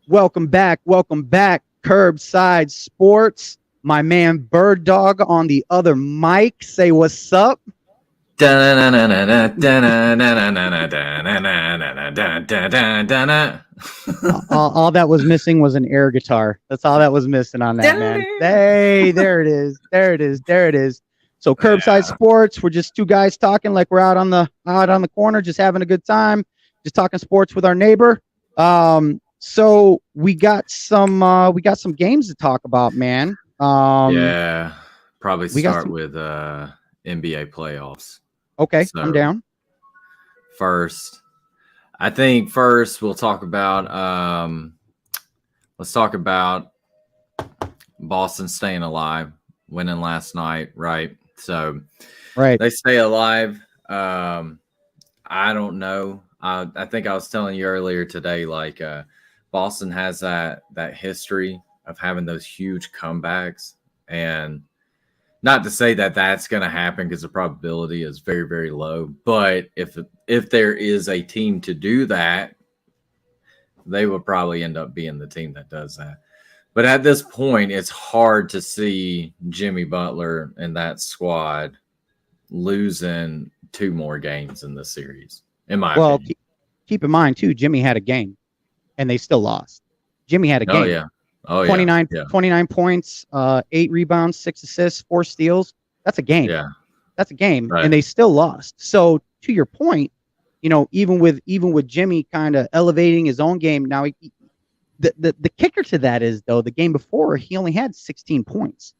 Welcome back. Welcome back. Curbside Sports. My man Bird Dog on the other mic. Say what's up. All that was missing was an air guitar. That's all that was missing on that, man. Hey, there it is. There it is. There it is. So Curbside Sports. We're just two guys talking like we're out on the corner, just having a good time, just talking sports with our neighbor. So we got some games to talk about, man. Yeah, probably We got start some. with NBA playoffs. Okay, I'm So down. first, I think first we'll talk about let's talk about Boston staying alive, winning last night, right? So Right. they stay alive. I don't know. I think I was telling you earlier today, like Boston has that history of having those huge comebacks, and not to say that that's going to happen because the probability is very very low. But if there is a team to do that, they will probably end up being the team that does that. But at this point, it's hard to see Jimmy Butler and that squad losing two more games in the series, in my Well, opinion. keep in mind too, Jimmy had a game and they still lost. Jimmy had a Oh game. yeah, oh yeah, 29, yeah, 29 points, 8 rebounds, 6 assists, 4 steals. That's a game. yeah. That's a game, and Right. they still lost. So to your point, even with Jimmy kind of elevating his own game, now the kicker to that is though the game before he only had 16 points.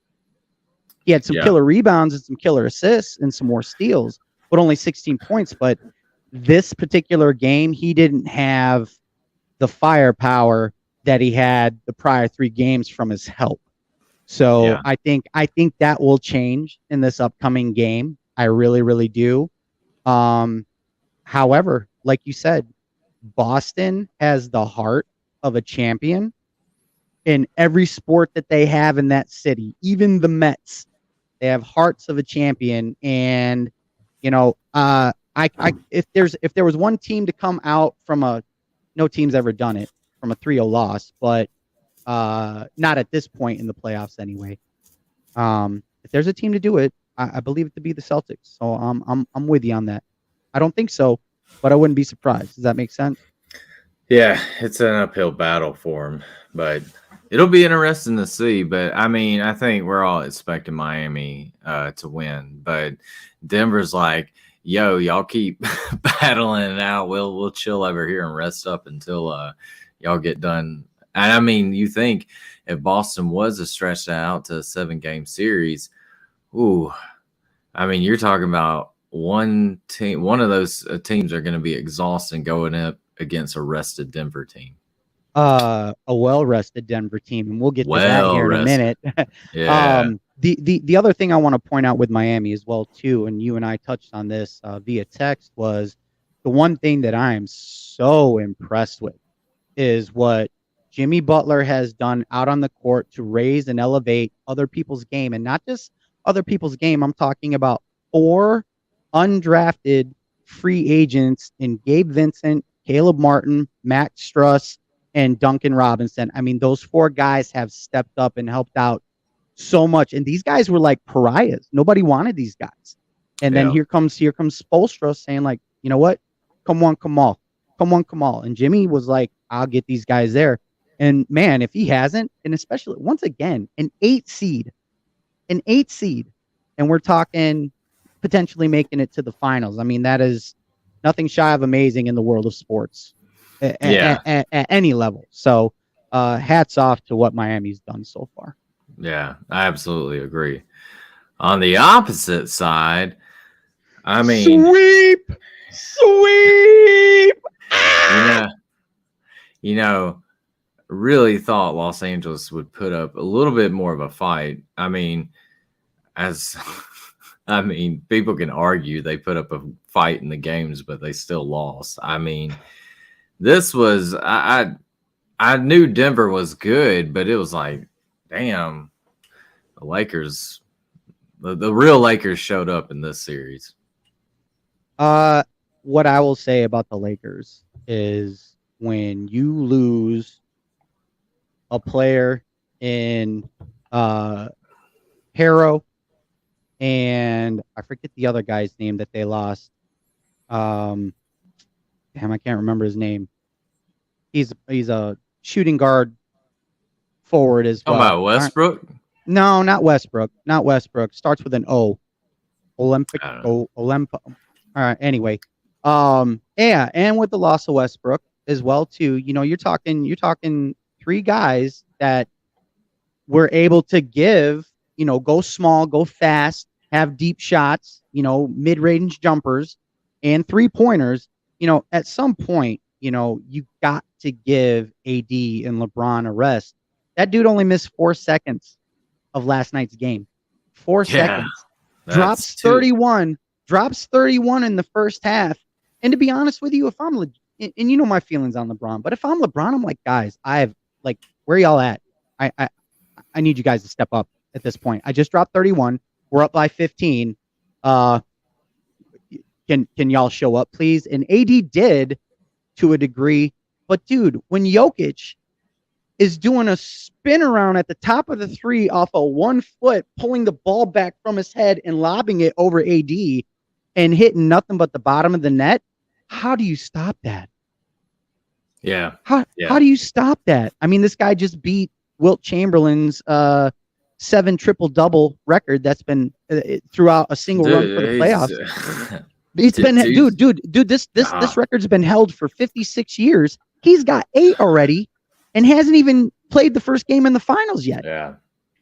He had some Yeah, killer rebounds and some killer assists and some more steals, but only 16 points. But this particular game, he didn't have the firepower that he had the prior 3 games from his help. So yeah, I think that will change in this upcoming game. I really, really do. Um, However, like you said, Boston has the heart of a champion in every sport that they have in that city. Even the Mets, they have hearts of a champion. And I if there was one team to come out from a no team's ever done it from a 3-0 loss, but not at this point in the playoffs anyway. If there's a team to do it, I believe it to be the Celtics. So I'm with you on that. I don't think so, but I wouldn't be surprised. Does that make sense? yeah. It's an uphill battle for him, but it'll be interesting to see. But I mean, I think we're all expecting Miami to win, but Denver's like, yo, y'all keep battling it out. We'll chill over here and rest up until y'all get done. And I mean, you think if Boston was to stretch that out to a 7 game series, ooh, I mean, you're talking about one team. One of those teams are going to be exhausted going up against a rested Denver team. A well rested Denver team, and we'll get to that Well here in a rested. minute. Yeah. The other thing I want to point out with Miami as well too, and you and I touched on this via text, was the one thing that I am so impressed with is what Jimmy Butler has done out on the court to raise and elevate other people's game, and not just other people's game. I'm talking about 4 undrafted free agents in Gabe Vincent, Caleb Martin, Max Struss, and Duncan Robinson. I mean, those 4 guys have stepped up and helped out so much. And these guys were like pariahs. Nobody wanted these guys. And then Yeah. here comes Spolstra saying, like, you know what? Come on, come on. Come on, come on. And Jimmy was like, I'll get these guys there. And man, if he hasn't, and especially once again, an 8 seed, and we're talking potentially making it to the finals. I mean, that is nothing shy of amazing in the world of sports Yeah. at any level. So, hats off to what Miami's done so far. Yeah. I absolutely agree. On the opposite side, I mean, Sweep, sweep. you know, you know, really thought Los Angeles would put up a little bit more of a fight. I mean, as I mean, people can argue they put up a fight in the games, but they still lost. I mean, this was I knew Denver was good, but it was like, damn, the Lakers, the real Lakers showed up in this series. Uh, what I will say about the Lakers is when you lose a player in Harrow, and I forget the other guy's name that they lost. Damn, I can't remember his name. He's a shooting guard forward as well. About Westbrook? No, not Westbrook. Not Westbrook. Starts with an O. Olympo. All right. Anyway, yeah, and with the loss of Westbrook as well too. You're talking three guys that were able to give. Go small, go fast, have deep shots. Mid-range jumpers and 3-pointers. At some point, you got to give AD and LeBron a rest. That dude only missed 4 seconds of last night's game. 4 seconds. Drops 31 in the first half. And to be honest with you, if I'm and you know my feelings on LeBron, but if I'm LeBron, I'm like, guys, where y'all at? I need you guys to step up at this point. I just dropped 31. We're up by 15. Can y'all show up, please? And AD did to a degree, but dude, when Jokic is doing a spin around at the top of the three off of 1 foot, pulling the ball back from his head and lobbing it over AD and hitting nothing but the bottom of the net, how do you stop that? Yeah. How do you stop that? I mean, this guy just beat Wilt Chamberlain's 7 triple-double record that's been throughout a single run for the playoffs. It's been this record's been held for 56 years. He's got 8 already and hasn't even played the first game in the finals yet. Yeah.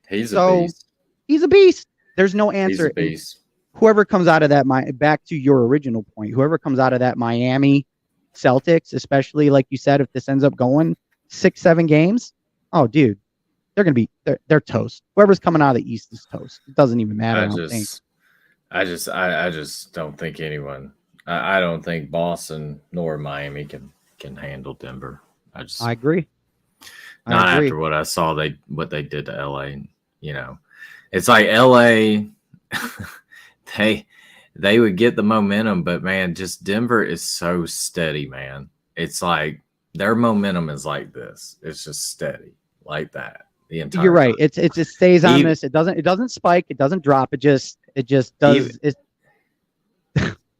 He's a beast. He's a beast. There's no answer. He's a beast. Whoever comes out of that, back to your original point, whoever comes out of that Miami Celtics, especially like you said, if this ends up going 6-7 games, oh dude, they're gonna be they're toast. Whoever's coming out of the East is toast. It doesn't even matter. I just don't think anyone. I don't think Boston nor Miami can handle Denver. I agree. Not after what I saw what they did to LA. It's like LA. They would get the momentum, but man, just Denver is so steady, man. It's like their momentum is like this. It's just steady like that. You're right. It just stays on this. It doesn't spike. It doesn't drop. It just does.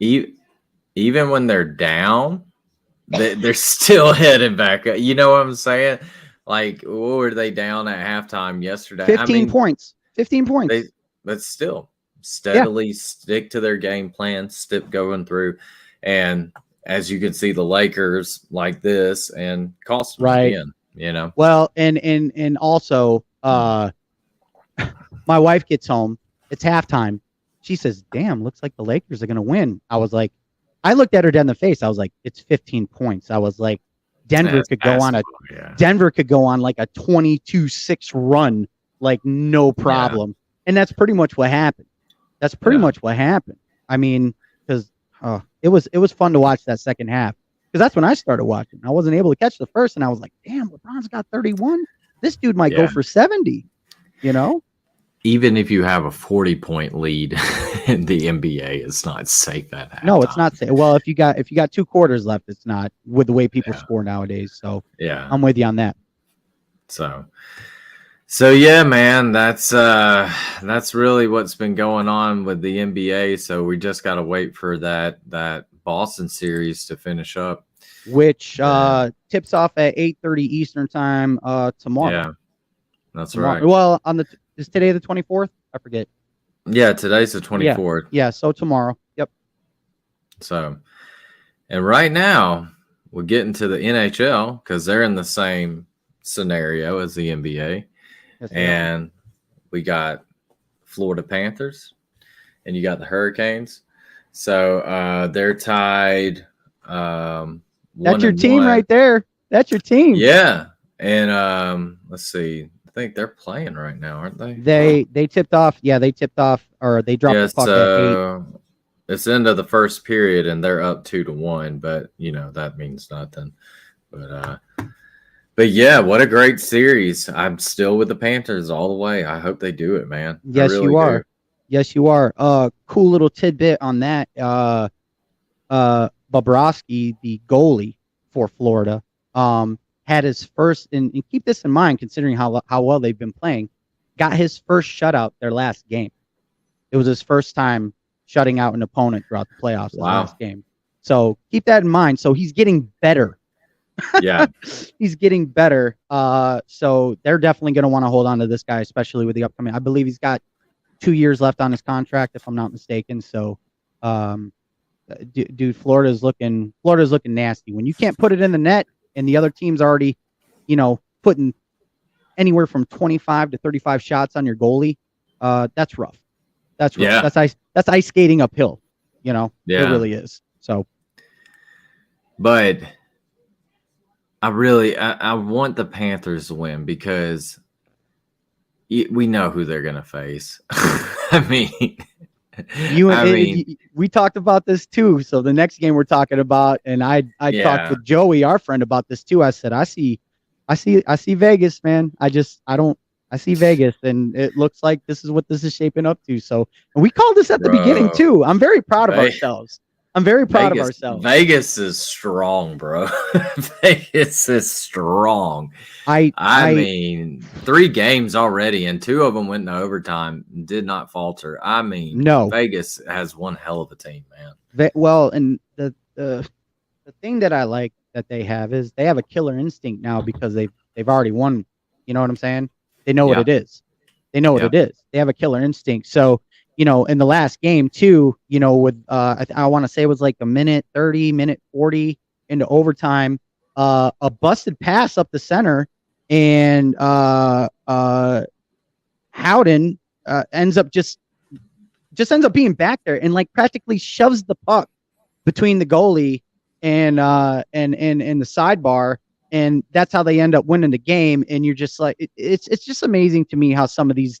Even when they're down, they're still heading back up. You know what I'm saying? Like, what were they down at halftime yesterday? 15 points. 15 points. But still steadily stick to their game plan, stick going through. And as you can see, the Lakers like this and cost them again. Well, and also, my wife gets home. It's halftime. She says, "Damn, looks like the Lakers are gonna win." I was like, I looked at her dead in the face. I was like, "It's 15 points." I was like, Denver could go on like a 22-6 run, like no problem. Yeah. And that's pretty much what happened. I mean, because it was fun to watch that second half. Because that's when I started watching. I wasn't able to catch the first, and I was like, damn, LeBron's got 31. This dude might go for 70, Even if you have a 40-point lead in the NBA, it's not safe at halftime. No, it's not safe. Well, if you got 2 quarters left, it's not, with the way people score nowadays. So yeah, I'm with you on that. So yeah, man, that's really what's been going on with the NBA. So we just got to wait for that Boston series to finish up, which tips off at 8:30 Eastern time tomorrow. Yeah, that's right. Well, is today the 24th? I forget. Yeah, today's the 24th. Yeah, so tomorrow. Yep. So, and right now we're getting to the NHL because they're in the same scenario as the NBA, and we got Florida Panthers, and you got the Hurricanes. So they're tied. That's your team right there. That's your team. Yeah, and let's see. I think they're playing right now, aren't they? They tipped off. Yeah, they tipped off, or they dropped the puck at 8. It's the end of the first period, and they're up 2-1. But that means nothing. But yeah, what a great series! I'm still with the Panthers all the way. I hope they do it, man. Yes, really you are. Yes, you are. Cool little tidbit on that. Bobrovsky, the goalie for Florida, had his first, and keep this in mind, considering how well they've been playing, got his first shutout their last game. It was his first time shutting out an opponent throughout the playoffs. His last game. So keep that in mind. So he's getting better. Yeah. He's getting better. So they're definitely going to want to hold on to this guy, especially with the upcoming. I believe he's got 2 years left on his contract, if I'm not mistaken. So, dude, Florida's looking nasty. When you can't put it in the net and the other team's already, putting anywhere from 25 to 35 shots on your goalie, that's rough. That's rough. Yeah. That's ice skating uphill. It really is. So, but I want the Panthers to win because we know who they're going to face. I mean, we talked about this too. So the next game we're talking about, and I talked with Joey, our friend, about this too. I said, I see Vegas, man. I see Vegas, and it looks like this is what this is shaping up to. So, and we called this at the beginning too. I'm very proud of ourselves. I'm very proud of ourselves. Vegas is strong, bro. Vegas is strong. I mean, 3 games already, and 2 of them went into overtime. Did not falter. I mean, no. Vegas has one hell of a team, man. And the thing that I like that they have is they have a killer instinct now because they've already won. You know what I'm saying? They know what it is. They know what it is. They have a killer instinct. So, in the last game too, with I want to say it was like a minute 30, minute 40 into overtime, a busted pass up the center, and Howden ends up just ends up being back there and like practically shoves the puck between the goalie and the sidebar, and that's how they end up winning the game. And you're just like, it's just amazing to me how some of these.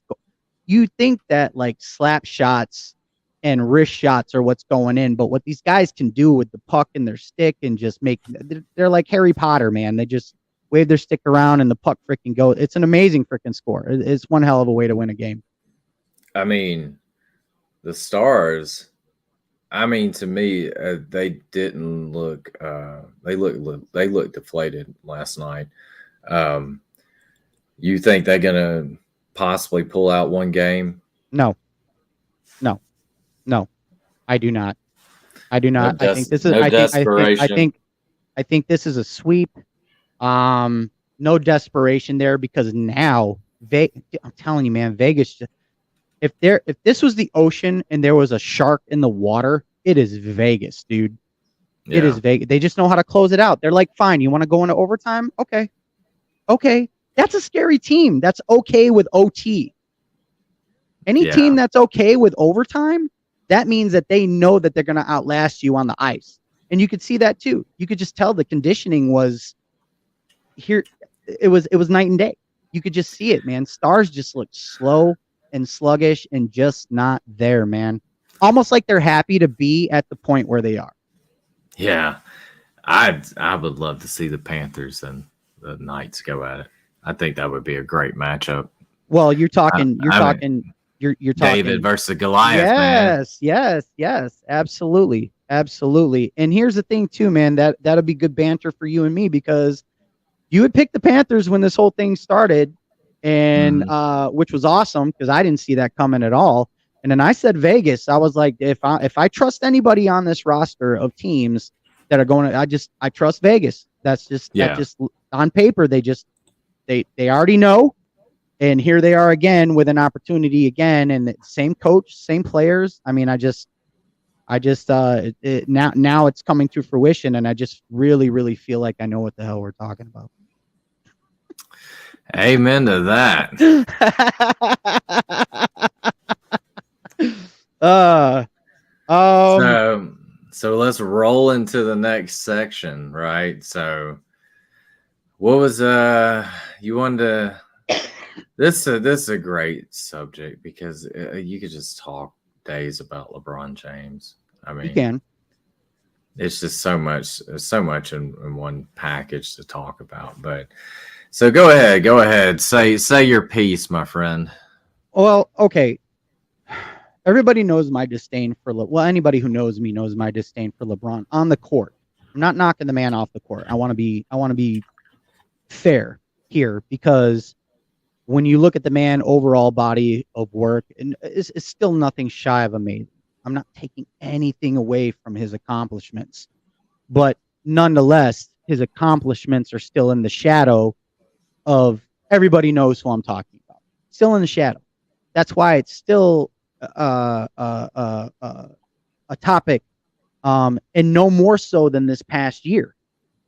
You think that like slap shots and wrist shots are what's going in, but what these guys can do with the puck in their stick and just they're like Harry Potter, man. They just wave their stick around and the puck freaking goes. It's an amazing freaking score. It's one hell of a way to win a game. I mean, the Stars, to me, they didn't look, they looked deflated last night. You think they're going to possibly pull out one game? No, I do not. I think this is. I think this is a sweep. No desperation there because now I'm telling you, man, Vegas. If this was the ocean and there was a shark in the water, it is Vegas, dude. Yeah. It is Vegas. They just know how to close it out. They're like, fine, you want to go into overtime? Okay. That's a scary team. That's okay with OT. Any team that's okay with overtime, that means that they know that they're going to outlast you on the ice. And you could see that too. You could just tell the conditioning was here. It was night and day. You could just see it, man. Stars just look slow and sluggish and just not there, man. Almost like they're happy to be at the point where they are. Yeah. I would love to see the Panthers and the Knights go at it. I think that would be a great matchup. Well, you're talking David versus Goliath. Yes, absolutely. And here's the thing too, man, that'll be good banter for you and me because you had picked the Panthers when this whole thing started, and which was awesome because I didn't see that coming at all. And then I said Vegas. I was like, if I trust anybody on this roster of teams that are going to, I trust Vegas. That's just on paper. They already know, and here they are again with an opportunity again, and the same coach, same players. I mean, now it's coming to fruition, and I just really, really feel like I know what the hell we're talking about. Amen to that. So let's roll into the next section, right? So what was you wanted to this is a great subject because you could just talk days about LeBron James. I mean, you can. It's just so much in one package to talk about. But so go ahead, say your piece, my friend. Well, okay. Everybody knows my disdain for anybody who knows me knows my disdain for LeBron on the court. I'm not knocking the man off the court. I want to be fair here, because when you look at the man overall body of work, and it's still nothing shy of amazing. I'm not taking anything away from his accomplishments, but nonetheless, his accomplishments are still in the shadow of everybody knows who I'm talking about. Still in the shadow. That's why it's still a topic, and no more so than this past year.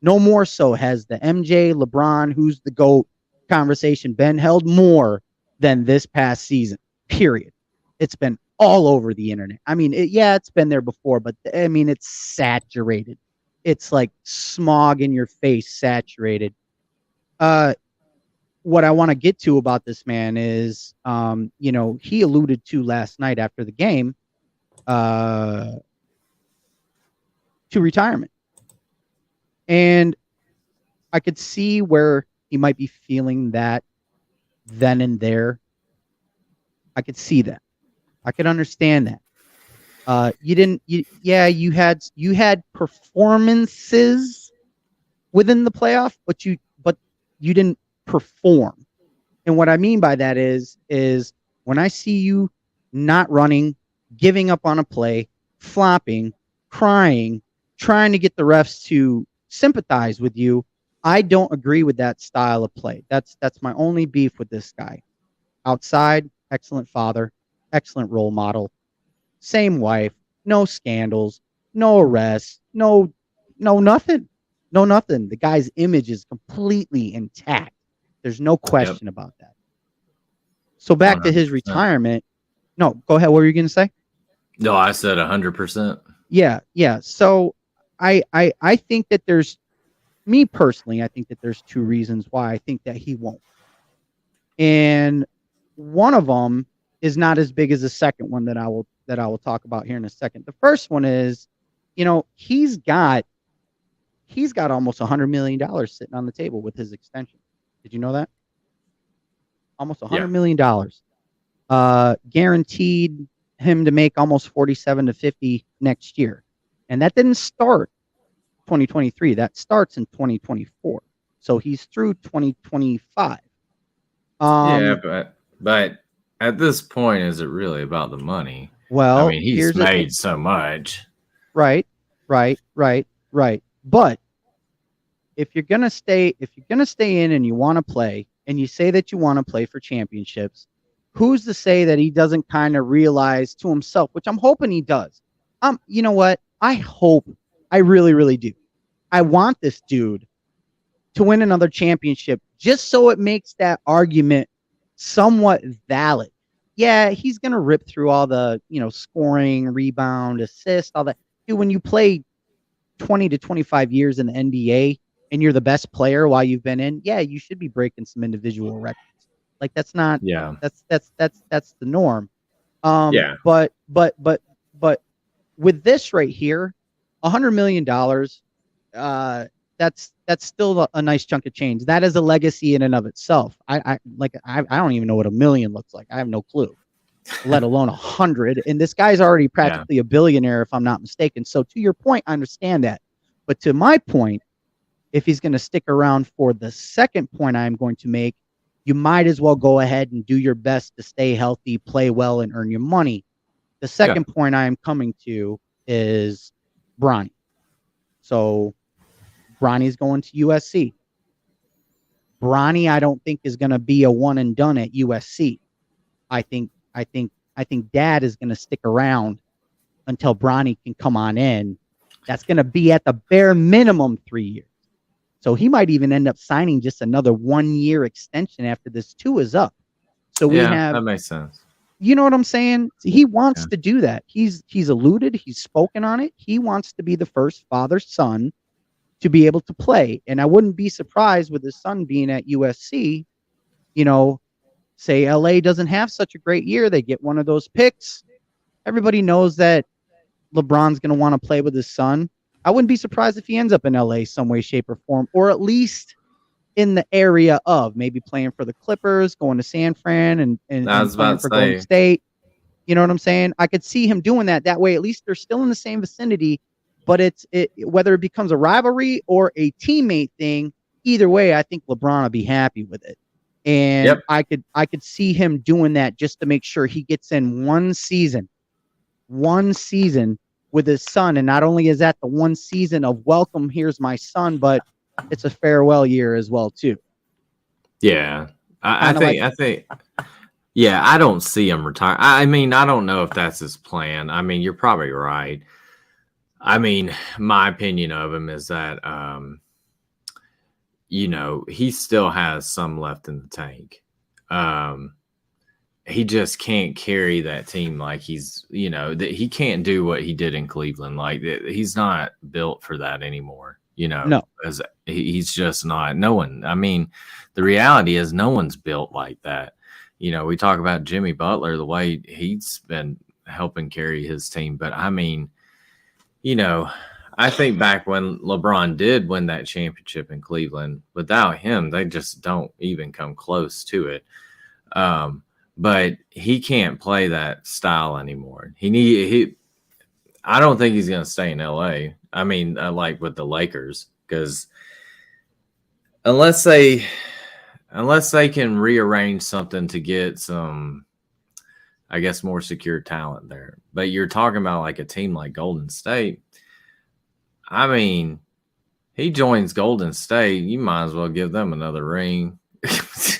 No more so has the MJ, LeBron, who's the GOAT conversation been held more than this past season, period. It's been all over the internet. I mean, it's been there before, but I mean, it's saturated. It's like smog in your face, saturated. What I want to get to about this man is, he alluded to last night after the game to retirement. And I could see where he might be feeling that then and there. I could see that. I could understand that. You had performances within the playoff, but you didn't perform. And what I mean by that is when I see you not running, giving up on a play, flopping, crying, trying to get the refs to sympathize with you, I don't agree with that style of play. That's my only beef with this guy. Outside, excellent father, excellent role model, same wife, no scandals, no arrests, no nothing. No nothing. The guy's image is completely intact. There's no question about that. So back 100%. To his retirement. No, go ahead. What were you going to say? No, I said 100%. Yeah. So I think that me personally, I think that there's two reasons why I think that he won't. And one of them is not as big as the second one that I will talk about here in a second. The first one is, he's got almost $100 million sitting on the table with his extension. Did you know that? Almost $100 million. Guaranteed him to make almost 47 to 50 next year. And that didn't start 2023. That starts in 2024. So he's through 2025. But at this point, is it really about the money? Well, I mean, he's made so much. Right. But if you're gonna stay in and you want to play, and you say that you want to play for championships, who's to say that he doesn't kind of realize to himself, which I'm hoping he does. You know what? I really, really do. I want this dude to win another championship just so it makes that argument somewhat valid. Yeah, he's going to rip through all the, scoring, rebound, assist, all that. Dude, when you play 20 to 25 years in the NBA and you're the best player while you've been in, you should be breaking some individual records. Like that's not, that's the norm. But with this right here, $100 million, that's still a nice chunk of change. That is a legacy in and of itself. I don't even know what $1 million looks like. I have no clue, let alone 100. And this guy's already practically a billionaire, if I'm not mistaken. So to your point, I understand that. But to my point, if he's going to stick around for the second point I'm going to make, you might as well go ahead and do your best to stay healthy, play well, and earn your money. The second point I am coming to is Bronny. So Bronny's going to USC. Bronny, I don't think is going to be a one and done at USC. I think Dad is going to stick around until Bronny can come on in. That's going to be at the bare minimum 3 years. So he might even end up signing just another 1 year extension after this 2 is up. So we have, that makes sense. You know what I'm saying? He wants to do that. He's alluded, he's spoken on it. He wants to be the first father-son to be able to play. And I wouldn't be surprised with his son being at USC, say LA doesn't have such a great year. They get one of those picks. Everybody knows that LeBron's going to want to play with his son. I wouldn't be surprised if he ends up in LA some way, shape, or form, or at least in the area of maybe playing for the Clippers, going to San Fran, and playing for Golden State. You know what I'm saying? I could see him doing that. That way, at least they're still in the same vicinity. But whether it becomes a rivalry or a teammate thing, either way, I think LeBron will be happy with it. And Yep. I could see him doing that just to make sure he gets in one season with his son. And not only is that the one season of welcome, here's my son, but it's a farewell year as well too. Yeah. I think, yeah, I don't see him retire. I mean, I don't know if that's his plan. I mean, you're probably right. I mean, my opinion of him is that, he still has some left in the tank. He just can't carry that team like he's, that he can't do what he did in Cleveland. Like he's not built for that anymore. No. As he's just not. No one. I mean, the reality is no one's built like that. We talk about Jimmy Butler, the way he's been helping carry his team. But I mean, I think back when LeBron did win that championship in Cleveland, without him, they just don't even come close to it. But he can't play that style anymore. I don't think he's going to stay in LA. I mean, like with the Lakers, because unless they can rearrange something to get some, I guess, more secure talent there. But you're talking about like a team like Golden State. I mean, he joins Golden State, you might as well give them another ring.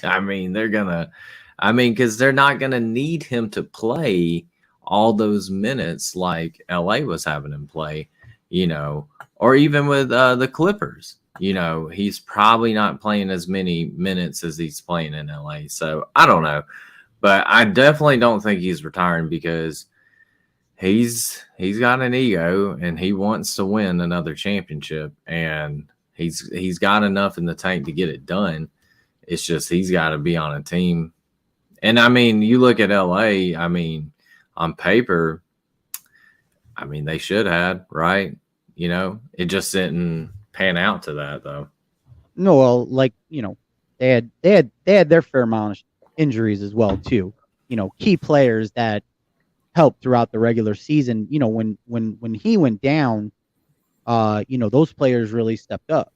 I mean, because they're not going to need him to play all those minutes like LA was having him play, or even with the Clippers. He's probably not playing as many minutes as he's playing in LA. So I don't know, but I definitely don't think he's retiring because he's got an ego and he wants to win another championship, and he's got enough in the tank to get it done. It's just he's got to be on a team. And I mean, you look at LA, I mean, on paper, I mean, they should have, right? It just didn't pan out to that though. No, well, like, they had their fair amount of injuries as well too. Key players that helped throughout the regular season. When he went down, those players really stepped up.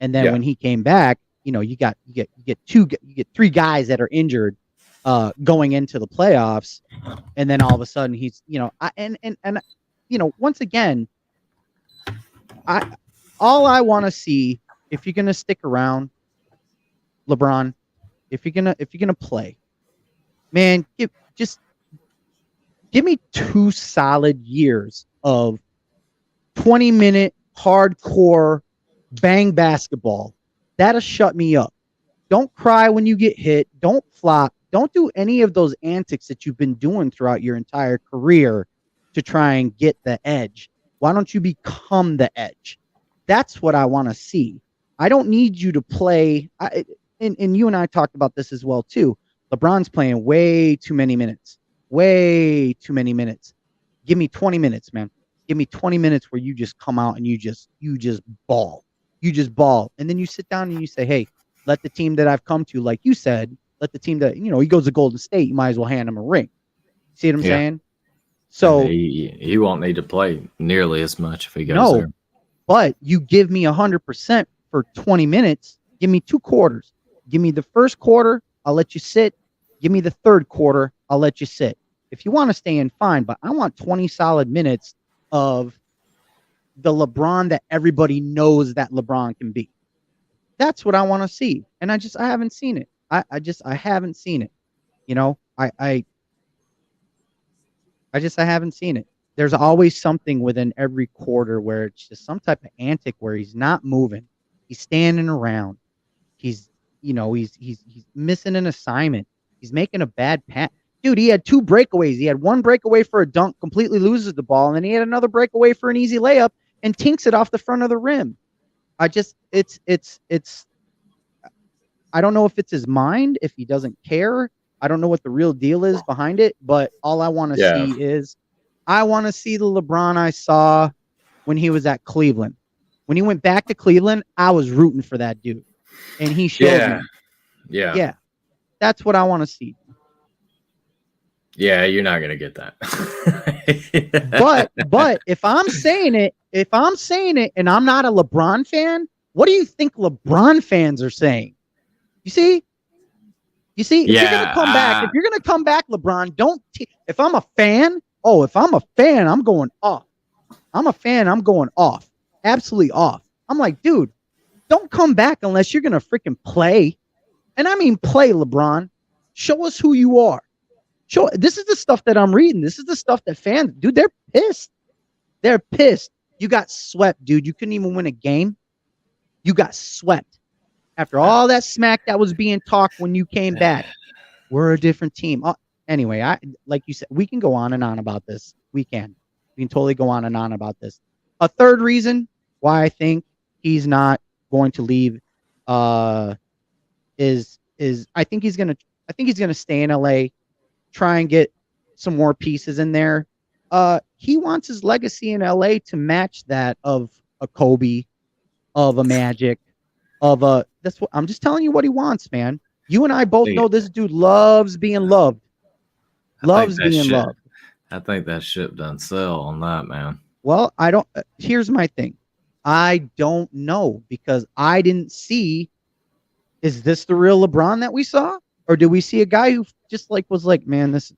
And then when he came back, you get three guys that are injured going into the playoffs, and then all of a sudden he's once again, all I want to see, if you're gonna stick around, LeBron, if you're gonna play, man, give me 2 solid years of 20-minute hardcore bang basketball. That'll shut me up. Don't cry when you get hit. Don't flop. Don't do any of those antics that you've been doing throughout your entire career to try and get the edge. Why don't you become the edge? That's what I want to see. I don't need you to play. And you and I talked about this as well, too. LeBron's playing way too many minutes. Way too many minutes. Give me 20 minutes, man. Give me 20 minutes where you just come out and you just ball. You just ball. And then you sit down and you say, hey, let the team that I've come to, like you said, let the team that, he goes to Golden State, you might as well hand him a ring. See what I'm saying? So he won't need to play nearly as much if he goes there. But you give me 100% for 20 minutes. Give me 2 quarters. Give me the first quarter, I'll let you sit. Give me the third quarter, I'll let you sit. If you want to stay in, fine, but I want 20 solid minutes of the LeBron that everybody knows that LeBron can be. That's what I want to see. And I haven't seen it. I haven't seen it. I haven't seen it. There's always something within every quarter where it's just some type of antic where he's not moving. He's standing around. He's missing an assignment. He's making a bad pass. Dude, he had 2 breakaways. He had one breakaway for a dunk, completely loses the ball, and then he had another breakaway for an easy layup and tinks it off the front of the rim. I don't know if it's his mind, if he doesn't care. I don't know what the real deal is behind it, but all I want to see is I want to see the LeBron I saw when he was at Cleveland. When he went back to Cleveland, I was rooting for that dude. And he showed me. Yeah. That's what I want to see. Yeah, you're not going to get that. but if I'm saying it and I'm not a LeBron fan, What do you think LeBron fans are saying? You see? If you're gonna come back, LeBron, if I'm a fan, I'm going off. I'm a fan, I'm going off. Absolutely off. I'm like, dude, don't come back unless you're gonna freaking play. And I mean play, LeBron. Show us who you are. This is the stuff that I'm reading. This is the stuff that fans, dude, they're pissed. They're pissed. You got swept, dude. You couldn't even win a game. You got swept. After all that smack that was being talked when you came back. We're a different team. Anyway, like you said, we can go on and on about this. We can totally go on and on about this. A third reason why I think he's not going to leave is I think he's gonna stay in LA, try and get some more pieces in there. He wants his legacy in LA to match that of a Kobe, of a Magic, that's what I'm just telling you what he wants, man. You and I both know this dude loves being loved. Loves being loved. I think that ship done sell on that, man. Well, I don't. Here's my thing. I don't know because I didn't see. Is this the real LeBron that we saw, or did we see a guy who just was like, man, this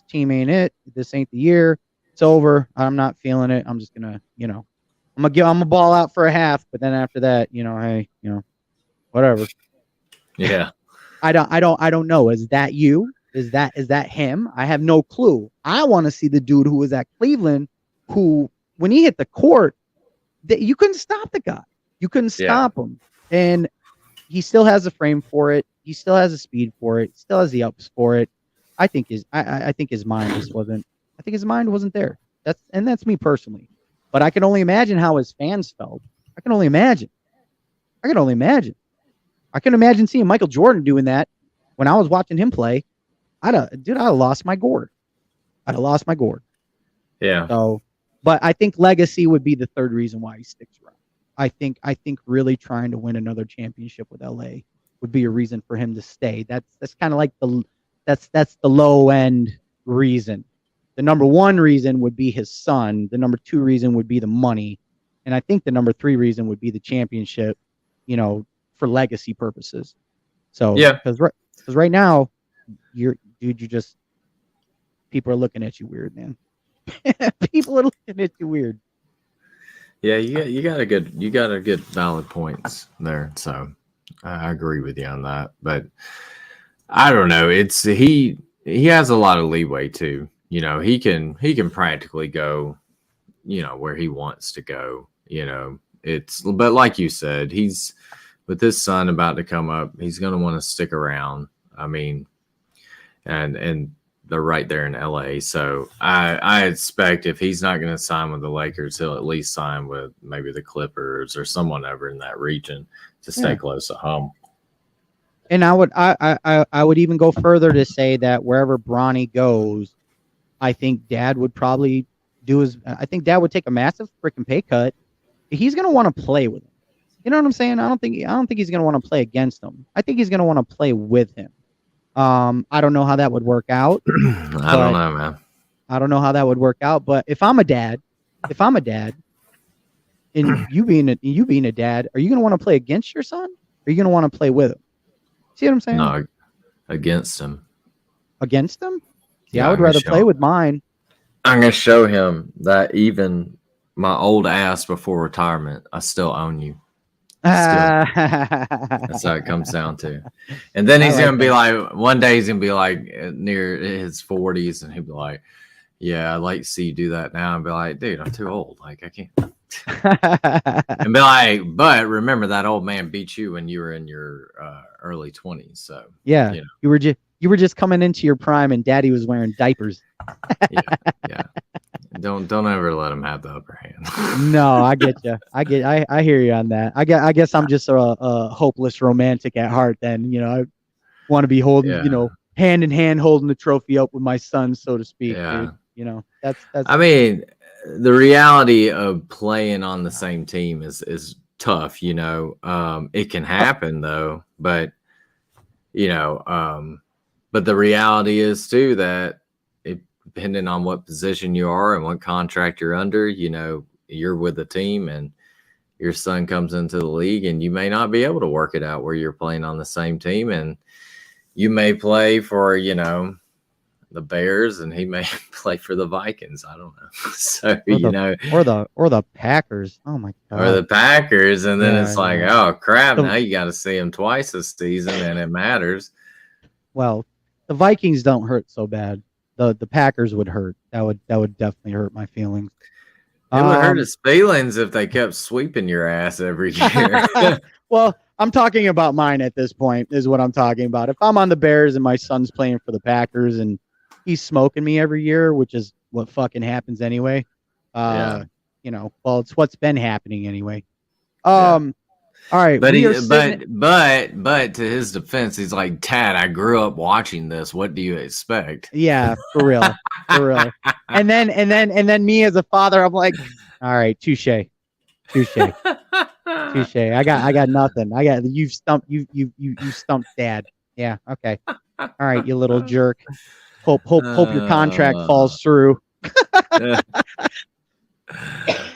team ain't it. This ain't the year. It's over. I'm not feeling it. I'm just gonna, I'm gonna ball out for a half, but then after that, hey, whatever. Yeah. I don't know. Is that you? Is that him? I have no clue. I want to see the dude who was at Cleveland, who when he hit the court, you couldn't stop the guy. You couldn't stop him. And he still has a frame for it. He still has a speed for it. Still has the ups for it. I think his mind just wasn't. I think his mind wasn't there. That's me personally. But I can only imagine how his fans felt. I can only imagine. I can imagine seeing Michael Jordan doing that when I was watching him play. I'd have lost my gourd. Yeah. So, but I think legacy would be the third reason why he sticks around. I think really trying to win another championship with LA would be a reason for him to stay. That's kind of like that's the low end reason. The number one reason would be his son. The number two reason would be the money. And I think the number three reason would be the championship, for legacy purposes. So, yeah, because right now, people are looking at you weird, man. People are looking at you weird. Yeah, you got a good valid points there. So I agree with you on that. But I don't know. It's he has a lot of leeway too. He can practically go, where he wants to go. But like you said, he's with his son about to come up. He's going to want to stick around. I mean, and they're right there in LA. So I expect if he's not going to sign with the Lakers, he'll at least sign with maybe the Clippers or someone over in that region to stay close to home. And I would even go further to say that wherever Bronny goes, I think Dad would probably I think Dad would take a massive freaking pay cut. He's going to want to play with him. You know what I'm saying? I don't think he's going to want to play against him. I think he's going to want to play with him. I don't know how that would work out. I don't know, man. I don't know how that would work out. But if I'm a dad, and you being a dad, are you going to want to play against your son? Or are you going to want to play with him? See what I'm saying? No, against him. Against him? Yeah, I would rather play with mine. I'm going to show him that even my old ass before retirement, I still own you. That's how it comes down to. And then he's going to be like, one day he's going to be like near his 40s and he'll be like, yeah, I'd like to see you do that now. And be like, dude, I'm too old. Like, I can't. And be like, but remember that old man beat you when you were in your early 20s. So yeah, you were just coming into your prime and Daddy was wearing diapers. yeah. Don't ever let him have the upper hand. No, I get you. I hear you on that. I guess I'm just a hopeless romantic at heart. Then I want to be holding, hand in hand, holding the trophy up with my son, so to speak. Yeah. Dude. That's. I mean, the reality of playing on the same team is tough. It can happen though, but but the reality is too that depending on what position you are and what contract you're under, you're with the team and your son comes into the league and you may not be able to work it out where you're playing on the same team, and you may play for, the Bears and he may play for the Vikings. I don't know. So, or the Packers. Oh my God. Or the Packers. And then it's like, yeah. oh crap. Now you got to see him twice this season and it matters. Well, the Vikings don't hurt so bad. The Packers would hurt. That would definitely hurt my feelings. It would hurt his feelings if they kept sweeping your ass every year. Well, I'm talking about mine at this point is what I'm talking about. If I'm on the Bears and my son's playing for the Packers and he's smoking me every year, which is what fucking happens anyway. Well, it's what's been happening anyway. All right. But but to his defense, he's like, Tad, I grew up watching this. What do you expect? Yeah, for real. For real. And then me as a father, I'm like, all right, touche. I got nothing. You stumped Dad. Yeah, okay. All right, you little jerk. Hope your contract falls through.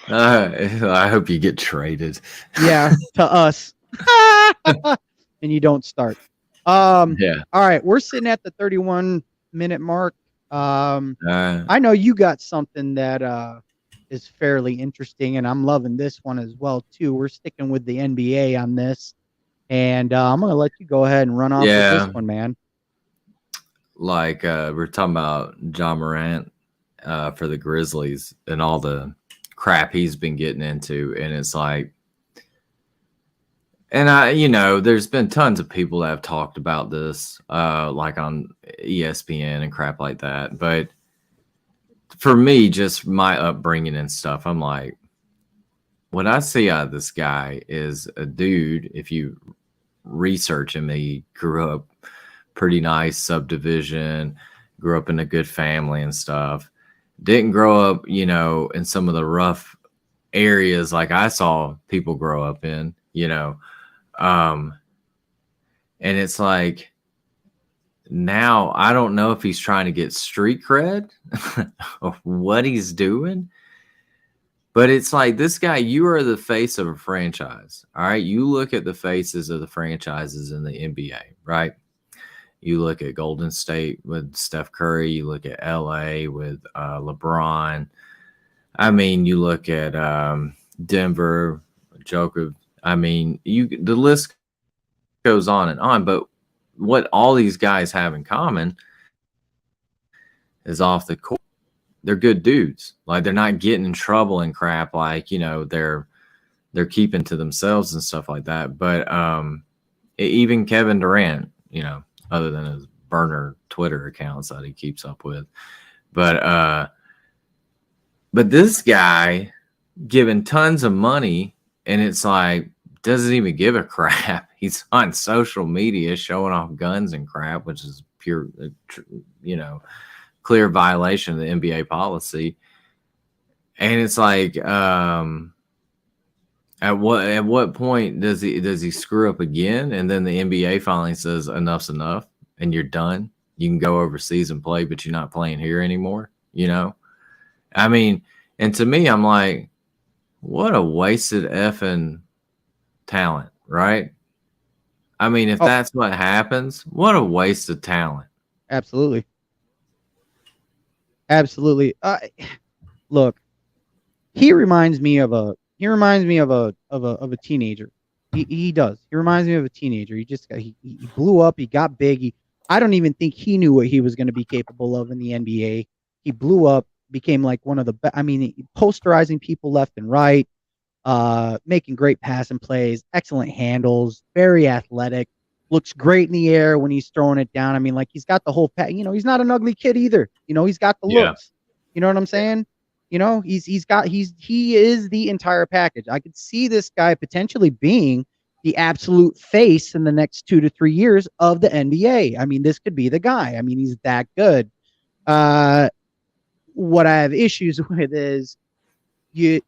I hope you get traded. Yeah, to us. And you don't start. Yeah. All right, we're sitting at the 31-minute mark. I know you got something that is fairly interesting, and I'm loving this one as well too. We're sticking with the NBA on this, and I'm gonna let you go ahead and run off with this one, man. Like we're talking about Ja Morant for the Grizzlies and all the crap he's been getting into, and it's like, and there's been tons of people that have talked about this, like on ESPN and crap like that. But for me, just my upbringing and stuff, I'm like, what I see out of this guy is a dude. If you research him, he grew up pretty nice subdivision, grew up in a good family and stuff. Didn't grow up, in some of the rough areas like I saw people grow up in, and it's like, now I don't know if he's trying to get street cred or what he's doing, but it's like, this guy, you are the face of a franchise. All right. You look at the faces of the franchises in the NBA, right? You look at Golden State with Steph Curry. You look at LA with LeBron. I mean, you look at Denver, Joker. I mean, the list goes on and on. But what all these guys have in common is off the court, they're good dudes. Like, they're not getting in trouble and crap. Like, they're keeping to themselves and stuff like that. But even Kevin Durant, other than his burner Twitter accounts that he keeps up with. But this guy giving tons of money, and it's like, doesn't even give a crap. He's on social media showing off guns and crap, which is pure, clear violation of the NBA policy. And it's like, at what point does he screw up again? And then the NBA finally says enough's enough and you're done. You can go overseas and play, but you're not playing here anymore. I mean, and to me, I'm like, what a wasted effing talent, right? I mean, if that's what happens, what a waste of talent. Absolutely. Look, he reminds me of a teenager. He does. He reminds me of a teenager. He blew up. He got big. I don't even think he knew what he was going to be capable of in the NBA. He blew up, became like one of the best. I mean, posterizing people left and right, making great passing plays, excellent handles, very athletic, looks great in the air when he's throwing it down. I mean, like, he's got the whole he's not an ugly kid either. He's got the looks. You know what I'm saying? He is the entire package. I could see this guy potentially being the absolute face in the next 2 to 3 years of the NBA. I mean, this could be the guy. I mean, he's that good. What I have issues with is you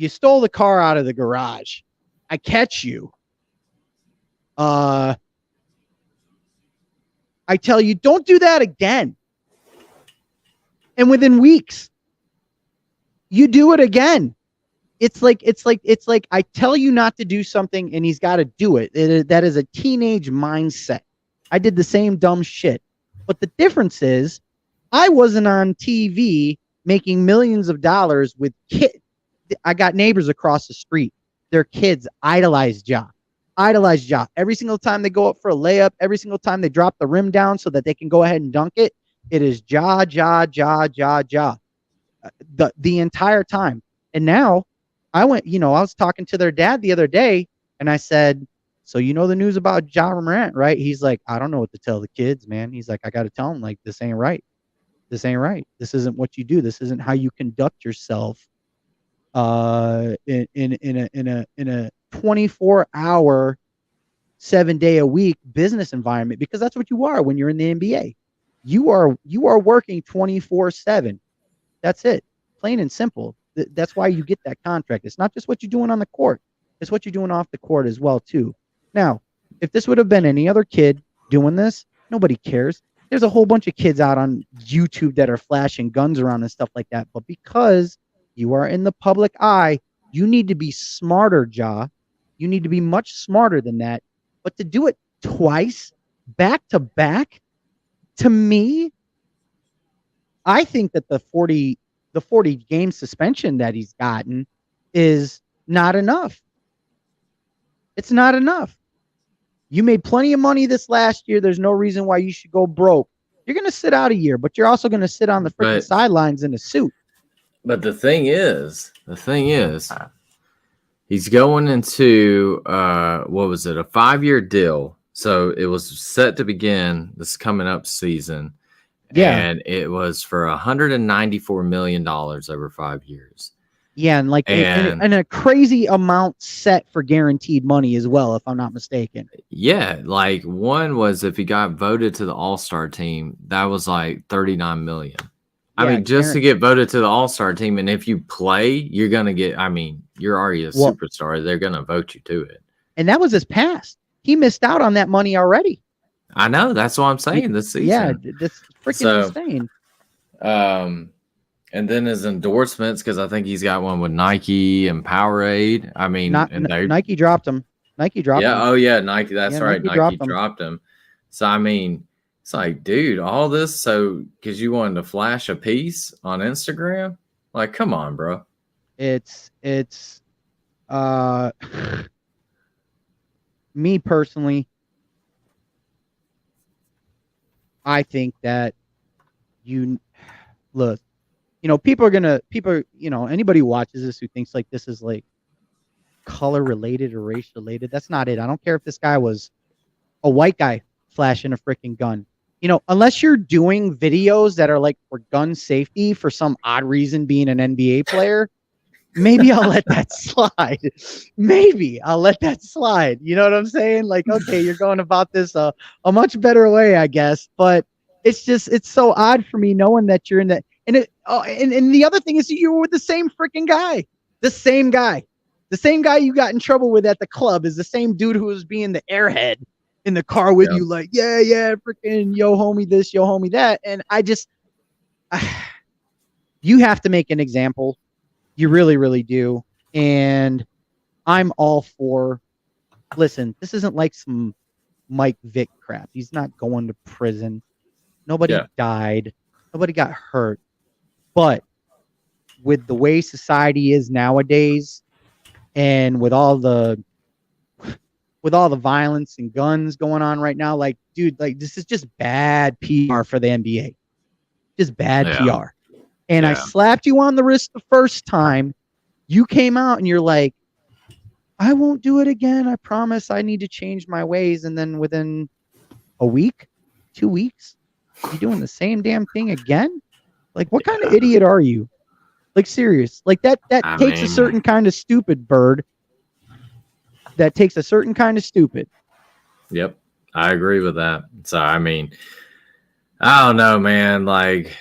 stole the car out of the garage. I catch you. I tell you, don't do that again. And within weeks, you do it again. it's like I tell you not to do something and he's got to do it. That is a teenage mindset. I did the same dumb shit. But the difference is I wasn't on TV making millions of dollars with kids. I got neighbors across the street. Their kids idolize Ja. Idolize Ja. Every single time they go up for a layup, every single time they drop the rim down so that they can go ahead and dunk it, it is Ja, Ja, Ja, Ja, Ja. The entire time. And now I was talking to their dad the other day and I said, so you know the news about Ja Morant, right? He's like, I don't know what to tell the kids, man. He's like, I got to tell them, like, this ain't right. This ain't right. This isn't what you do. This isn't how you conduct yourself in a 24-hour 7-day a week business environment, because that's what you are when you're in the NBA. You are working 24/7. That's it. Plain and simple. That's why you get that contract. It's not just what you're doing on the court. It's what you're doing off the court as well too. Now, if this would have been any other kid doing this, nobody cares. There's a whole bunch of kids out on YouTube that are flashing guns around and stuff like that. But because you are in the public eye, you need to be smarter, Ja. You need to be much smarter than that. But to do it twice, back to back, to me, I think that the 40 game suspension that he's gotten is not enough. It's not enough. You made plenty of money this last year. There's no reason why you should go broke. You're going to sit out a year, but you're also going to sit on the freaking sidelines in a suit. But the thing is, he's going into what was it, a 5-year deal. So it was set to begin this coming up season. Yeah. And it was for $194 million over 5 years. Yeah, and a crazy amount set for guaranteed money as well, if I'm not mistaken. Yeah, like one was if he got voted to the All-Star team, that was like $39 million. I mean, just to get voted to the All-Star team, and if you play, you're gonna get. I mean, you're already a superstar. They're gonna vote you to it. And that was his past. He missed out on that money already. I know. That's what I'm saying. This season. Yeah, that's freaking insane. And then his endorsements, because I think he's got one with Nike and Powerade. I mean, Nike dropped him. Nike dropped him. Yeah, oh yeah, Nike. That's right. Nike dropped him. So I mean, it's like, dude, all this because you wanted to flash a piece on Instagram? Like, come on, bro. It's me personally, I think that anybody who watches this who thinks like this is like color related or race related, that's not it. I don't care if this guy was a white guy flashing a freaking gun. Unless you're doing videos that are like for gun safety for some odd reason, being an NBA player, maybe I'll let that slide. Maybe I'll let that slide. You know what I'm saying? Like, okay, you're going about this a much better way, I guess. But it's so odd for me knowing that you're in that. And the other thing is you were with the same freaking guy. The same guy you got in trouble with at the club is the same dude who was being the airhead in the car with you, like, yeah, freaking yo homie this, yo homie that. And you have to make an example. You really, really do. And I'm all for, listen, this isn't like some Mike Vick crap. He's not going to prison. Nobody died. Nobody got hurt. But with the way society is nowadays, and with all the violence and guns going on right now, like, dude, like, this is just bad PR for the NBA. Just bad PR. And I slapped you on the wrist the first time. You came out and you're like, I won't do it again. I promise. I need to change my ways. And then within a week, 2 weeks, you're doing the same damn thing again? Like, what kind of idiot are you? Like, serious. Like, that takes a certain kind of stupid, Bird. That takes a certain kind of stupid. Yep. I agree with that. So, I mean, I don't know, man. Like,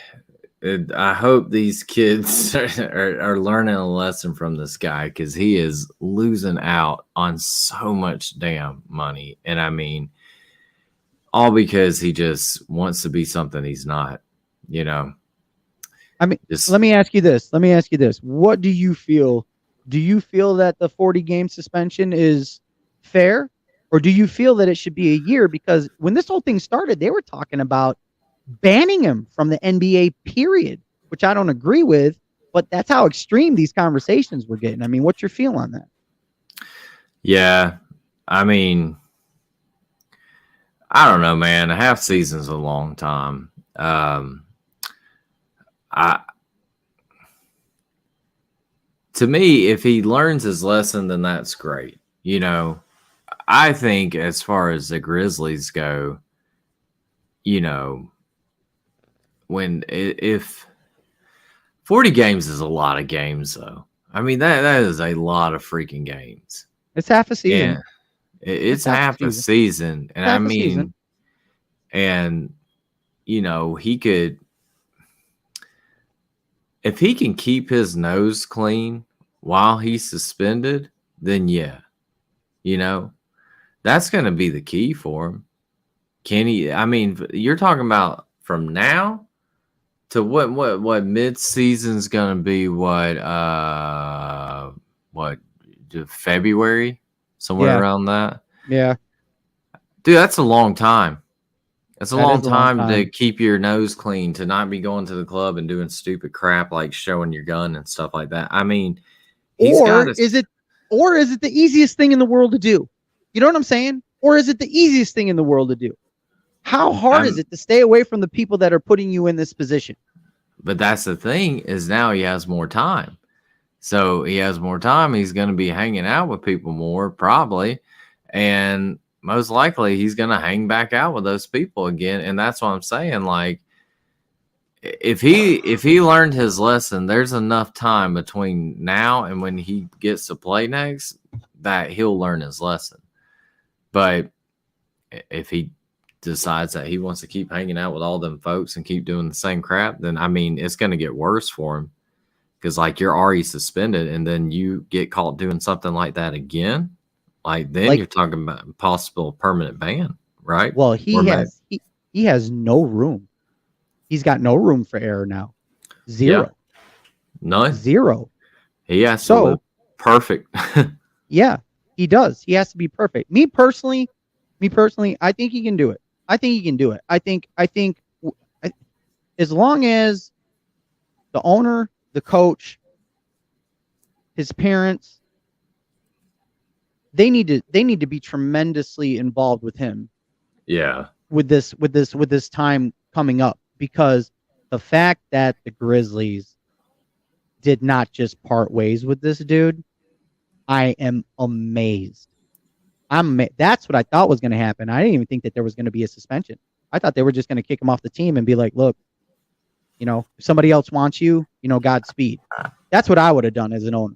I hope these kids are learning a lesson from this guy, because he is losing out on so much damn money. And I mean, all because he just wants to be something he's not, I mean, let me ask you this. What do you feel Do you feel that the 40-game suspension is fair, or do you feel that it should be a year? Because when this whole thing started, they were talking about banning him from the NBA period, which I don't agree with, but that's how extreme these conversations were getting. I mean, what's your feel on that? Yeah, I mean, I don't know, man. A half season's a long time. To me, if he learns his lesson, then that's great. You know, I think as far as the Grizzlies go, you know, if 40 games is a lot of games, though. I mean, that is a lot of freaking games. It's half a season. Yeah, it's half a season. And I mean, and, you know, he could, if he can keep his nose clean while he's suspended, then yeah, you know, that's going to be the key for him. Can he? I mean, you're talking about from now to what mid-season's going to be? What February, somewhere around that. Yeah, dude, that's a long time. That's a long time to keep your nose clean, to not be going to the club and doing stupid crap like showing your gun and stuff like that. I mean, is it the easiest thing in the world to do? You know what I'm saying? Or is it the easiest thing in the world to do? How hard is it to stay away from the people that are putting you in this position? But that's the thing, is now he has more time. So he has more time. He's going to be hanging out with people more, probably. And most likely he's going to hang back out with those people again. And that's what I'm saying. Like, if he learned his lesson, there's enough time between now and when he gets to play next that he'll learn his lesson. But if he decides that he wants to keep hanging out with all them folks and keep doing the same crap, then I mean, it's going to get worse for him. Because like, you're already suspended, and then you get caught doing something like that again. Like, then you're talking about possible permanent ban, right? Well, he has no room. He's got no room for error now. Zero. Yeah. None. Zero. He has to live perfect. Yeah, he does. He has to be perfect. Me personally, I think he can do it. I think as long as the owner, the coach, his parents, they need to be tremendously involved with him. Yeah. With this time coming up, because the fact that the Grizzlies did not just part ways with this dude, I am amazed. That's what I thought was going to happen. I didn't even think that there was going to be a suspension. I thought they were just going to kick him off the team and be like, look, you know, if somebody else wants you, you know, Godspeed. That's what I would have done as an owner.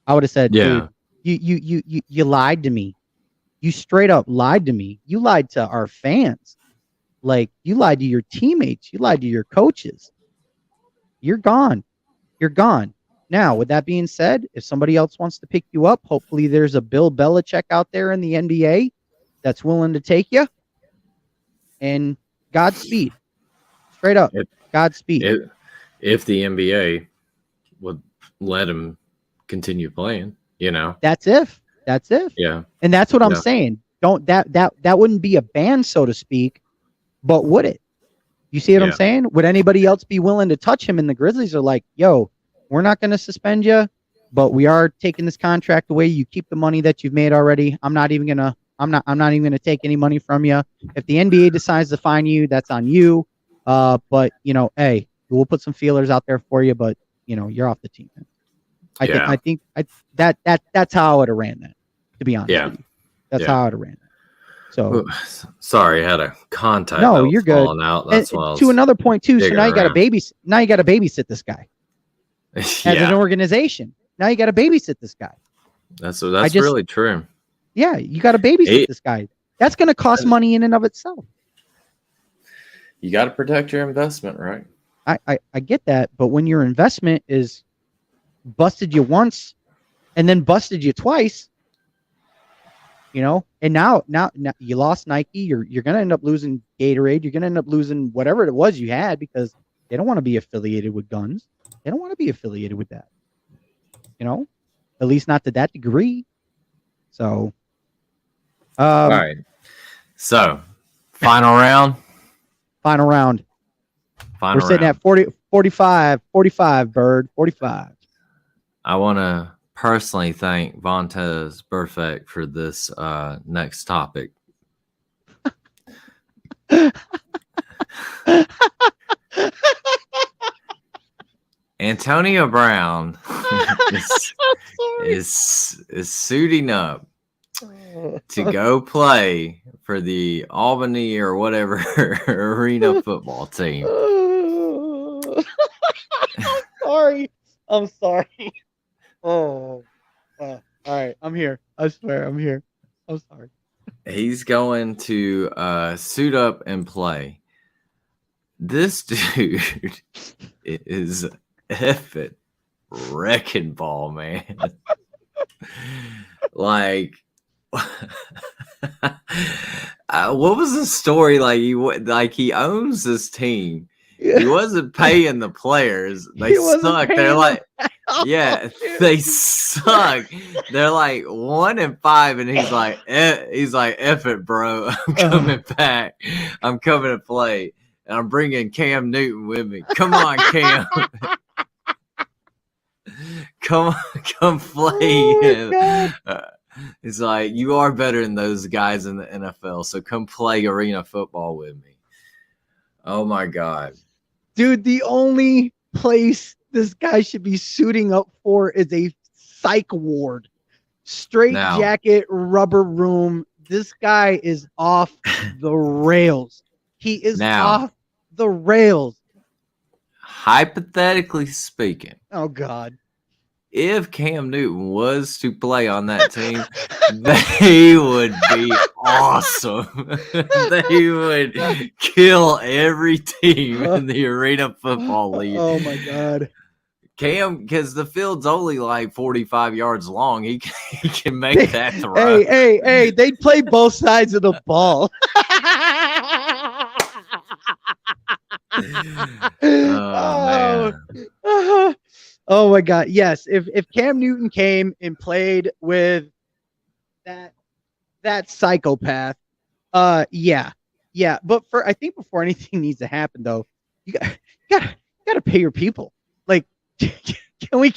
I would have said, dude, you lied to me. You straight up lied to me. You lied to our fans. Like, you lied to your teammates. You lied to your coaches. You're gone. You're gone. Now, with that being said, if somebody else wants to pick you up, hopefully there's a Bill Belichick out there in the NBA that's willing to take you. And Godspeed. Straight up. Godspeed. If the NBA would let him continue playing, you know. That's if. Yeah. And that's what I'm saying. That wouldn't be a ban, so to speak, but would it? You see what I'm saying? Would anybody else be willing to touch him? And the Grizzlies are like, yo, we're not going to suspend you, but we are taking this contract away. You keep the money that you've made already. I'm not even going to take any money from you. If the NBA decides to fine you, that's on you. But you know, hey, we'll put some feelers out there for you, but you know, you're off the team. I think that's how I would have ran that, to be honest with you. That's how I would have ran that. So sorry, I had a contact. No, you're good. Out. That's and to another point too. So now you got to babysit this guy. As an organization. Now you got to babysit this guy. That's really true. Yeah, you got to babysit this guy. That's going to cost money in and of itself. You got to protect your investment, right? I get that, but when your investment is busted you once and then busted you twice, you know, and now you lost Nike, you're going to end up losing Gatorade, you're going to end up losing whatever it was you had, because they don't want to be affiliated with guns. They don't want to be affiliated with that. You know, at least not to that degree. So, All right. So, final round. Final round. Final We're sitting round. at 45, Bird, 45. I want to personally thank Vontez Burfict for this next topic. Antonio Brown is suiting up to go play for the Albany or whatever arena football team. I'm sorry. Oh, all right. I'm here. I swear I'm here. I'm sorry. He's going to suit up and play. This dude is effing wrecking ball, man. Like, what was the story? Like he owns this team. He wasn't paying the players. They suck. They're like, yeah, they suck. They're like 1-5, and he's like, F it, bro. I'm coming back. I'm coming to play, and I'm bringing Cam Newton with me. Come on, Cam. come play. He's like, you are better than those guys in the NFL, so come play arena football with me. Oh my God. Dude, the only place this guy should be suiting up for is a psych ward. Straight jacket, rubber room. This guy is off the rails. He is off the rails. Hypothetically speaking. Oh, God. If Cam Newton was to play on that team, they would be awesome. They would kill every team in the Arena Football League. Oh, my God. Cam, because the field's only like 45 yards long, he can make that throw. Hey, they'd play both sides of the ball. Oh, man. Oh my God! Yes, if Cam Newton came and played with that psychopath, yeah. But I think before anything needs to happen, though, you gotta pay your people. Like, can we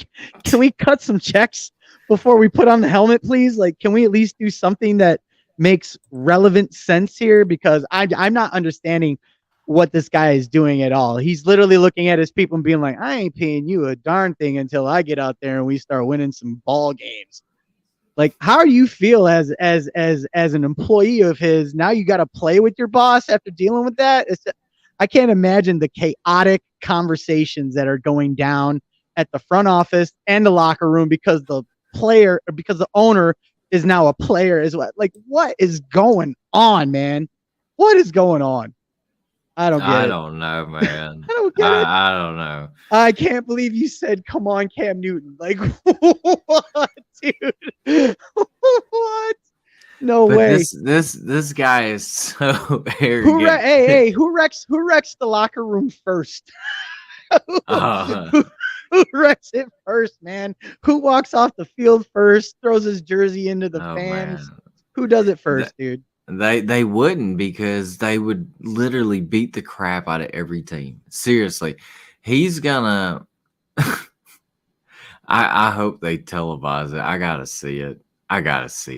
cut some checks before we put on the helmet, please? Like, can we at least do something that makes relevant sense here? Because I'm not understanding what this guy is doing at all. He's literally looking at his people and being like, I ain't paying you a darn thing until I get out there and we start winning some ball games. Like, how do you feel as an employee of his? Now you got to play with your boss after dealing with that. I can't imagine the chaotic conversations that are going down at the front office and the locker room because the owner is now a player as well. Like, what is going on, man? What is going on? I don't know, man. I don't get it. I don't know. I can't believe you said, come on, Cam Newton. Like, what, dude? What? No way. This guy is so arrogant. Who wrecks the locker room first? Who wrecks it first, man? Who walks off the field first, throws his jersey into the fans? Man. Who does it first, dude? They wouldn't, because they would literally beat the crap out of every team. Seriously. He's gonna I hope they televise it. I gotta see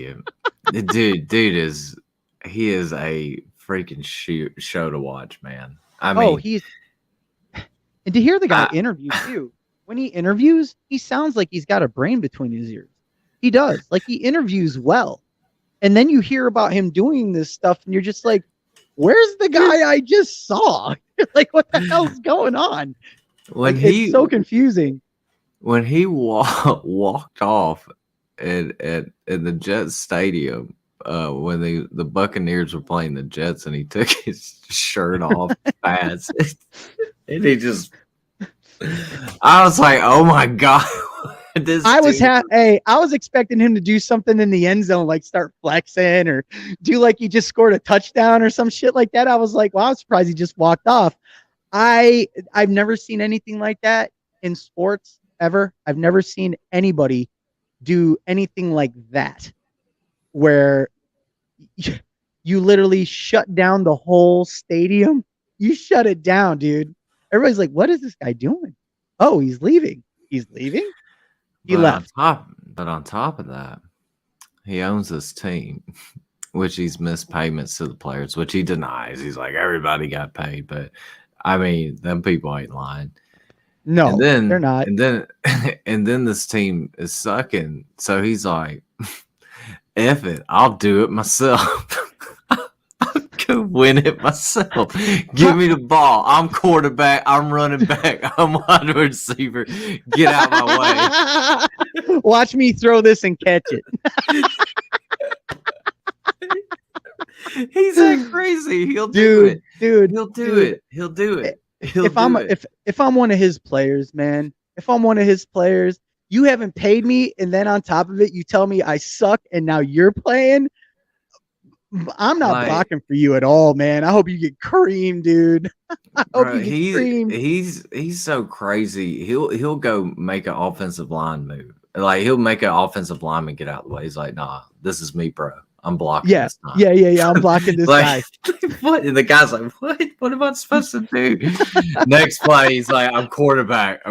it. Dude is a freaking show to watch, man. I mean, and to hear the guy interview too. When he interviews, he sounds like he's got a brain between his ears. He does. Like, he interviews well. And then you hear about him doing this stuff, and you're just like, where's the guy I just saw? Like, what the hell's going on? It's so confusing. When he walked off at the Jets stadium, when the Buccaneers were playing the Jets, and he took his shirt off fast, and he just, I was like, oh my God. I was expecting him to do something in the end zone, like start flexing or do like he just scored a touchdown or some shit like that. I was like, well, I was surprised he just walked off. I've never seen anything like that in sports ever. I've never seen anybody do anything like that, where you literally shut down the whole stadium. You shut it down, dude. Everybody's like, what is this guy doing? Oh, he's leaving. He's leaving? He left. On top of that, he owns this team, which he's missed payments to the players, which he denies. He's like, everybody got paid, but I mean, them people ain't lying. No, and then, they're not. And then this team is sucking. So he's like, F it, I'll do it myself. I could win it myself. Give me the ball. I'm quarterback. I'm running back. I'm wide receiver. Get out of my way. Watch me throw this and catch it. He's that crazy. He'll do it. Dude. He'll do it. He'll do it. If I'm one of his players, man, if I'm one of his players, you haven't paid me, and then on top of it, you tell me I suck, and now you're playing. I'm not blocking for you at all, man. I hope you get creamed, dude. I hope you get creamed. He's so crazy. He'll go make an offensive line move. Like, he'll make an offensive lineman get out of the way. He's like, nah, this is me, bro. I'm blocking this time. Yeah. I'm blocking this guy. What? And the guy's like, what? What am I supposed to do? Next play, he's like, I'm quarterback.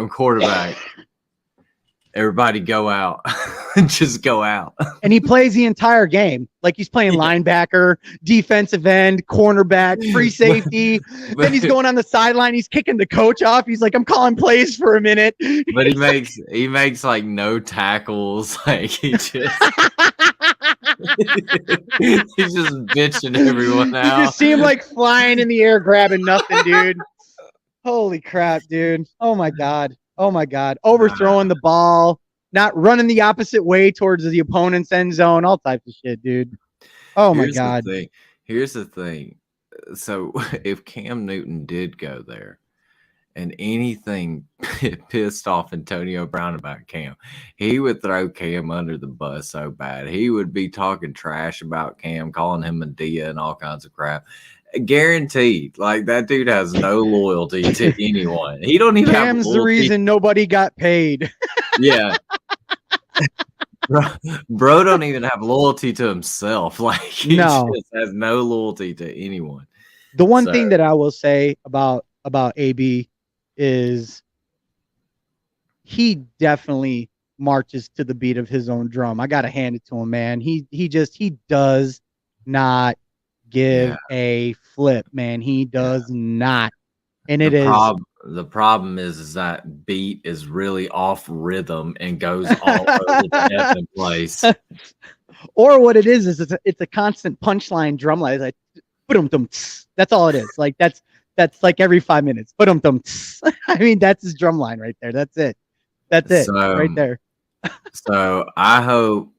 Everybody go out. Just go out. And he plays the entire game. Like, he's playing linebacker, defensive end, cornerback, free safety. Then he's going on the sideline. He's kicking the coach off. He's like, I'm calling plays for a minute. But he makes like no tackles. Like, he's just bitching everyone out. You just see him like flying in the air, grabbing nothing, dude. Holy crap, dude. Oh my God. Overthrowing the ball, not running the opposite way towards the opponent's end zone, all types of shit, dude. Oh my God. Here's the thing. So if Cam Newton did go there and anything pissed off Antonio Brown about Cam, he would throw Cam under the bus so bad. He would be talking trash about Cam, calling him a Dia and all kinds of crap. Guaranteed. Like, that dude has no loyalty to anyone. He don't even Cam's have the reason nobody got paid. Yeah. Bro don't even have loyalty to himself. Like, he just has no loyalty to anyone. The one thing that I will say about AB is he definitely marches to the beat of his own drum. I gotta hand it to him, man. He does not give a flip, man. He does not. And the problem is that beat is really off rhythm and goes all over the effing place. Or what it is it's a constant punchline drum line. It's like, ba-dum-dum, that's all it is. Like, that's like every 5 minutes. Ba-dum-dum. I mean, that's his drum line right there. That's it. Right there. So I hope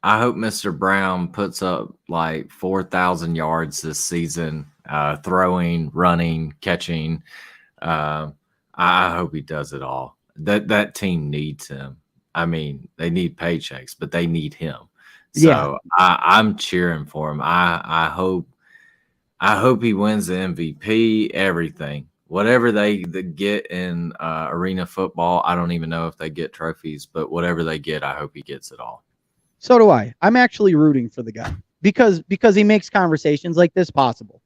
Mr. Brown puts up like 4,000 yards this season, throwing, running, catching. I hope he does it all. That team needs him. I mean, they need paychecks, but they need him. So I'm cheering for him. I hope he wins the MVP, everything. Whatever they get in arena football, I don't even know if they get trophies, but whatever they get, I hope he gets it all. So do I. I'm actually rooting for the guy because he makes conversations like this possible.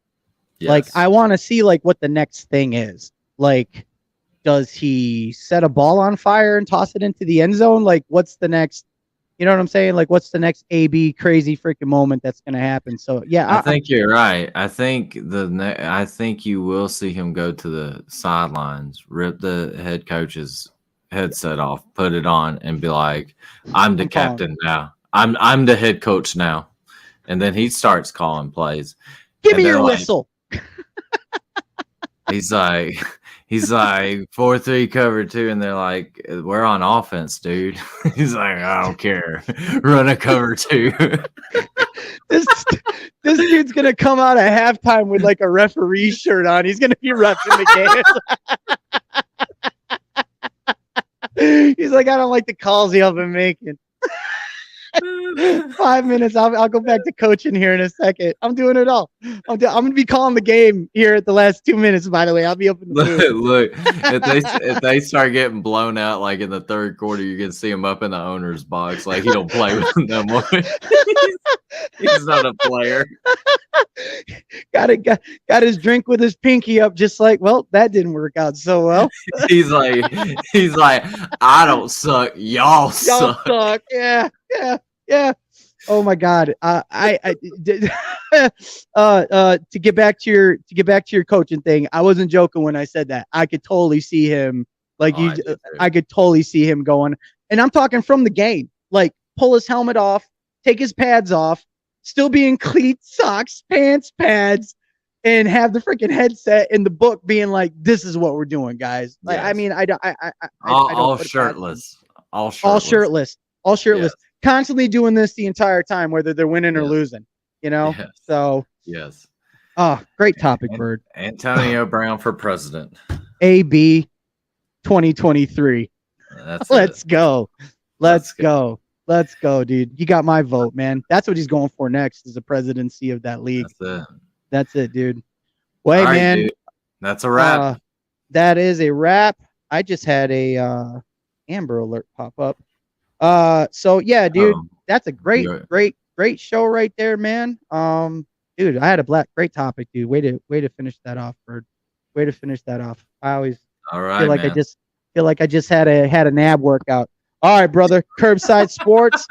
Yes. Like, I want to see like what the next thing is. Like, does he set a ball on fire and toss it into the end zone? Like, what's the next? You know what I'm saying? Like, what's the next AB crazy freaking moment that's going to happen? So yeah, I think you're right. I think you will see him go to the sidelines, rip the head coach's headset off, put it on, and be like, "I'm the captain now. I'm the head coach now," and then he starts calling plays. Give me your whistle. He's like 4-3 cover 2, and they're like, "We're on offense, dude." He's like, "I don't care. Run a cover 2." This dude's gonna come out at halftime with like a referee shirt on. He's gonna be refing the game. He's like, "I don't like the calls y'all been making." 5 minutes. I'll go back to coaching here in a second. I'm doing it all. I'm going to be calling the game here at the last 2 minutes, by the way. I'll be up in the booth. Look, if they start getting blown out like in the third quarter, you can see him up in the owner's box. Like he don't play with them no more. He's not a player. got his drink with his pinky up, just like, well, that didn't work out so well. He's like, I don't suck. Y'all suck. Yeah. Oh my God. To get back to your coaching thing, I wasn't joking when I said that. I could totally see him, like I could totally see him going, and I'm talking from the game, like pull his helmet off, take his pads off, still be in cleats, socks, pants, pads, and have the freaking headset in the book being like, this is what we're doing, guys. Like, yes. I mean, all shirtless. Yes. Constantly doing this the entire time, whether they're winning or losing, you know? Yes. So, yes. Oh, great topic, Bird. Antonio Brown for president. AB 2023. Let's go. Let's go, dude. You got my vote, man. That's what he's going for next, is the presidency of that league. That's it, dude. Well, hey, man. Dude. That's a wrap. That is a wrap. I just had a Amber Alert pop up. So yeah, dude, that's a great show right there, man. Dude, I had a great topic, dude. Way to finish that off, Bird. Way to finish that off. I always feel like I just had a NAB workout. All right, brother. Curbside Sports.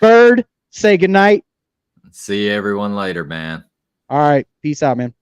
Bird, say goodnight. See everyone later, man. All right. Peace out, man.